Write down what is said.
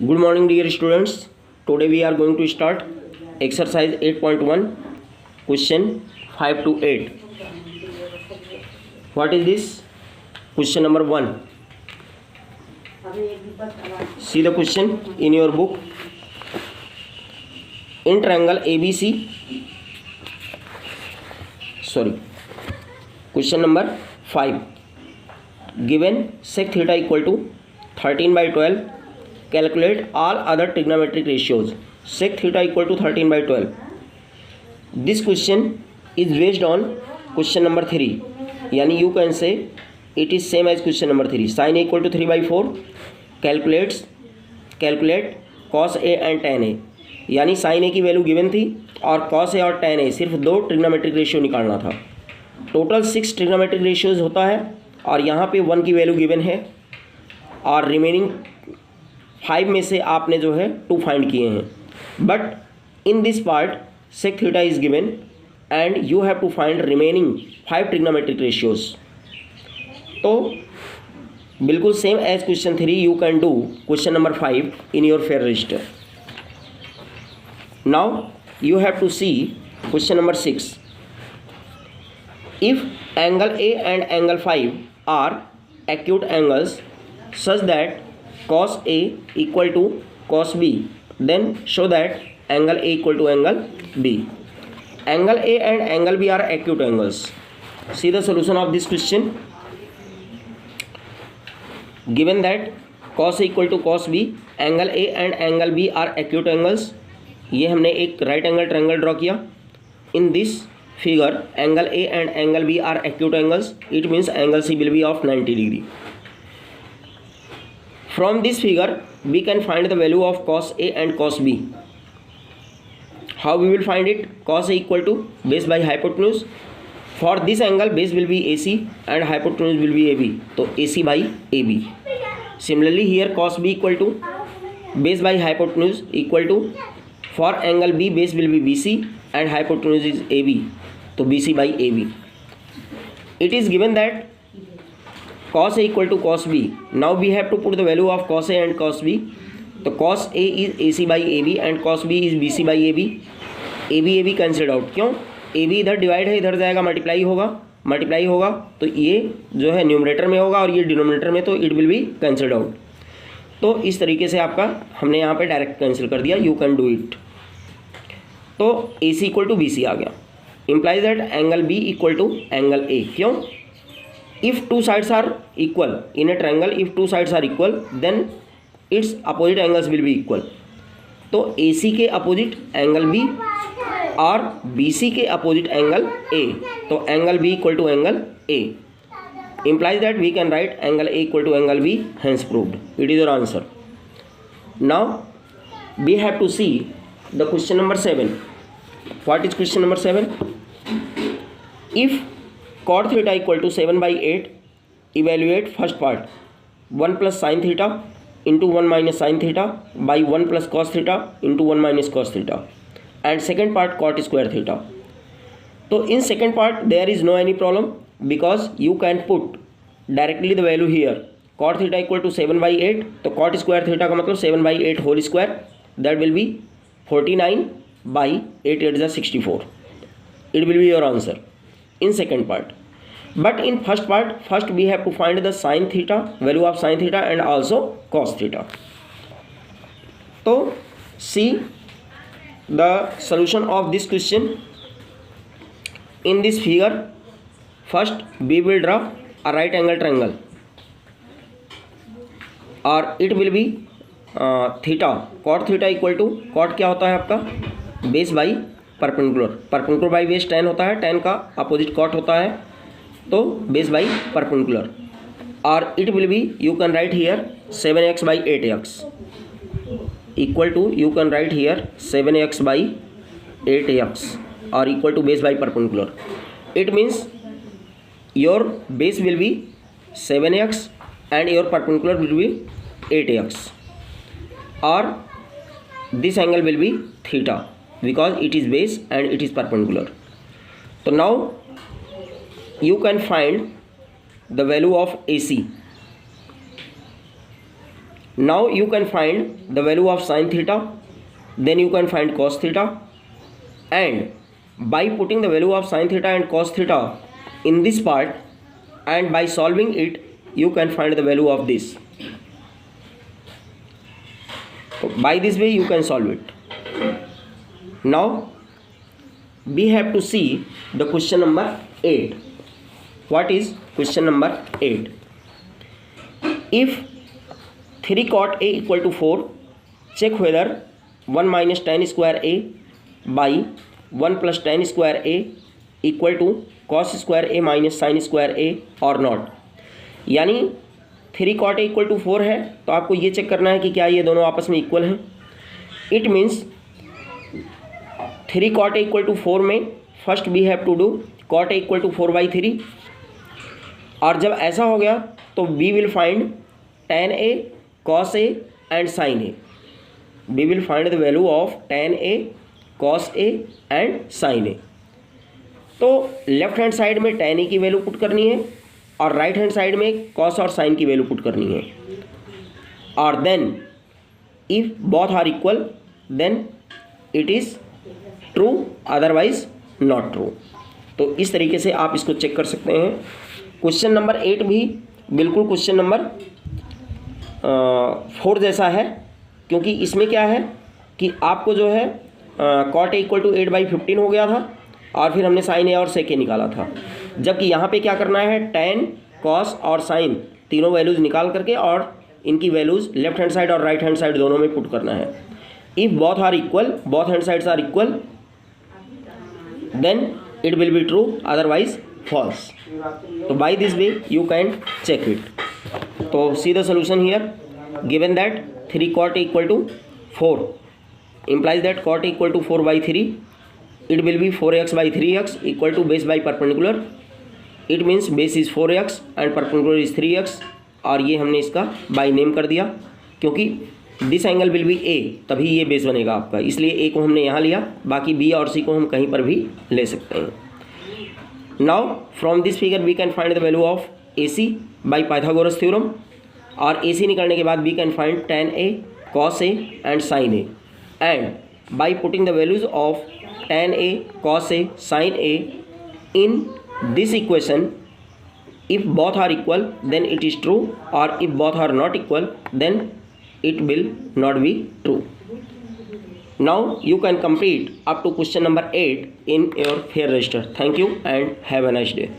Good morning, dear students. Today we are going to start exercise 8.1, question 5 to 8. What is this? Question number 1. See the question in your book. In triangle ABC, question number 5. Given sec theta equal to 13/12, calculate all other trigonometric ratios. Sec theta equal to 13/12. This question is based on question number 3. Yani you can say it is same as question number 3. Sin A equal to 3/4. Calculate cos A and tan A. यानी sin A की value given थी और cos A और tan A सिर्फ 2 trigonometric ratio निकालना था. Total 6 trigonometric ratios होता है और यहाँ पे 1 की वैल्यू गिवन है और रिमेनिंग 5 में से आपने जो है 2 फाइंड किए हैं. But in this part sec theta is given and you have to find remaining 5 trigonometric ratios. तो बिल्कुल same as question 3 you can do question number 5 in your fair register. Now you have to see question number 6. If angle A and angle 5 are acute angles such that cos A equal to cos B, then show that angle A equal to angle B. Angle A and angle B are acute angles. See the solution of this question. Given that cos A equal to cos B, angle A and angle B are acute angles. ये हमने एक right angle triangle draw किया. In this figure, angle A and angle B are acute angles. It means angle C will be of 90 degree. From this figure, we can find the value of cos A and cos B. How we will find it? Cos A equal to base by hypotenuse. For this angle, base will be AC and hypotenuse will be AB. So AC by AB. Similarly, here cos B equal to base by hypotenuse equal to, for angle B, base will be BC and hypotenuse is AB. तो BC by AB. It is given that cos A equal to cos B. Now we have to put the value of cos A and cos B. तो cos A is AC by AB and cos B is BC by AB. AB cancel out. क्यों? AB इधर divide है, इधर जाएगा multiply होगा तो ये जो है न्यूमरेटर में होगा और ये डिनोमिनेटर में, तो it will B cancelled out. तो इस तरीके से आपका हमने यहाँ पे डायरेक्ट कैंसिल कर दिया. You can do it. तो AC इक्वल टू BC आ गया. implies that angle B equal to angle A. क्यों? If two sides are equal in a triangle, if two sides are equal, then its opposite angles will be equal. तो AC के opposite angle B और BC के opposite angle A. तो angle B equal to angle A. implies that we can write angle A equal to angle B. Hence proved. It is your answer. Now we have to see the question number 7. What is question number 7? If cot theta equal to 7/8, evaluate first part 1 plus sin theta into 1 minus sin theta by 1 plus cos theta into 1 minus cos theta, and second part cot square theta. So in second part there is no any problem because you can put directly the value here. Cot theta equal to 7/8, तो cot square theta का मतलब 7/8 whole square, that will be 49 by 8 8 is 64. It will be your answer in second part. But in first part, first we have to find the sin theta, value of sin theta and also cos theta. So see the solution of this question in this figure. First we will draw a right angle triangle और it will be theta, cot theta equal to, cot क्या होता है आपका? Base by perpendicular by base tan होता है, tan का opposite cot होता है, तो बेस बाई परपेंडिकुलर. और it will be, you can write here 7x by 8x equal to, you can write here 7x by 8x और equal to base by perpendicular. It means your base will be 7x and your perpendicular will be 8x or this angle will be theta because it is base and it is perpendicular. So now you can find the value of AC. Now you can find the value of sin theta, then you can find cos theta, and by putting the value of sin theta and cos theta in this part and by solving it, you can find the value of this. By this way you can solve it. Now we have to see the question number 8. What is question number 8? If 3 cot A equal to 4, check whether 1 minus tan square A by 1 plus tan square A equal to cos square A minus sin square A or not. यानी 3 cot A equal to 4 है, तो आपको ये check करना है कि क्या ये दोनों आपस में इक्वल हैं. It means 3 cot A equal to 4 में first we have to do cot A equal to 4/3, और जब ऐसा हो गया तो we will find tan A, cos A and sin A. We will find the value of tan A, cos A and sin A. तो left hand side में tan A की value put करनी है और राइट हैंड साइड में cos और sin की value put करनी है, और then if both are equal then it is true, otherwise not true. तो इस तरीके से आप इसको चेक कर सकते हैं. क्वेश्चन नंबर 8 भी बिल्कुल क्वेश्चन नंबर 4 जैसा है, क्योंकि इसमें क्या है कि आपको जो है cot A इक्वल टू 8/15 हो गया था और फिर हमने sin A और sec A निकाला था, जबकि यहाँ पे क्या करना है tan, cos और sin तीनों वैल्यूज़ निकाल करके और इनकी वैल्यूज़ लेफ्ट हैंड साइड और राइट हैंड साइड दोनों में पुट करना है. If both are equal, both hand sides are equal, then it will be true, otherwise false. तो by this way you can check it. तो see the solution here. Given that 3 cot A equal to 4 implies that cot A equal to 4/3, it will be 4x/3x equal to base by perpendicular. It means base is 4x and perpendicular is 3x, और ये हमने इसका by name कर दिया क्योंकि this angle will be A, तभी ये base बनेगा आपका, इसलिए A को हमने यहाँ लिया, बाकी B और C को हम कहीं पर भी ले सकते हैं. Now from this figure we can find the value of AC by Pythagoras theorem, और AC निकालने के बाद we can find tan A, cos A and sin A, and by putting the values of tan A, cos A, sin A in this equation, if both are equal then it is true, or if both are not equal then it will not be true. Now you can complete up to question number 8 in your fair register. Thank you and have a nice day.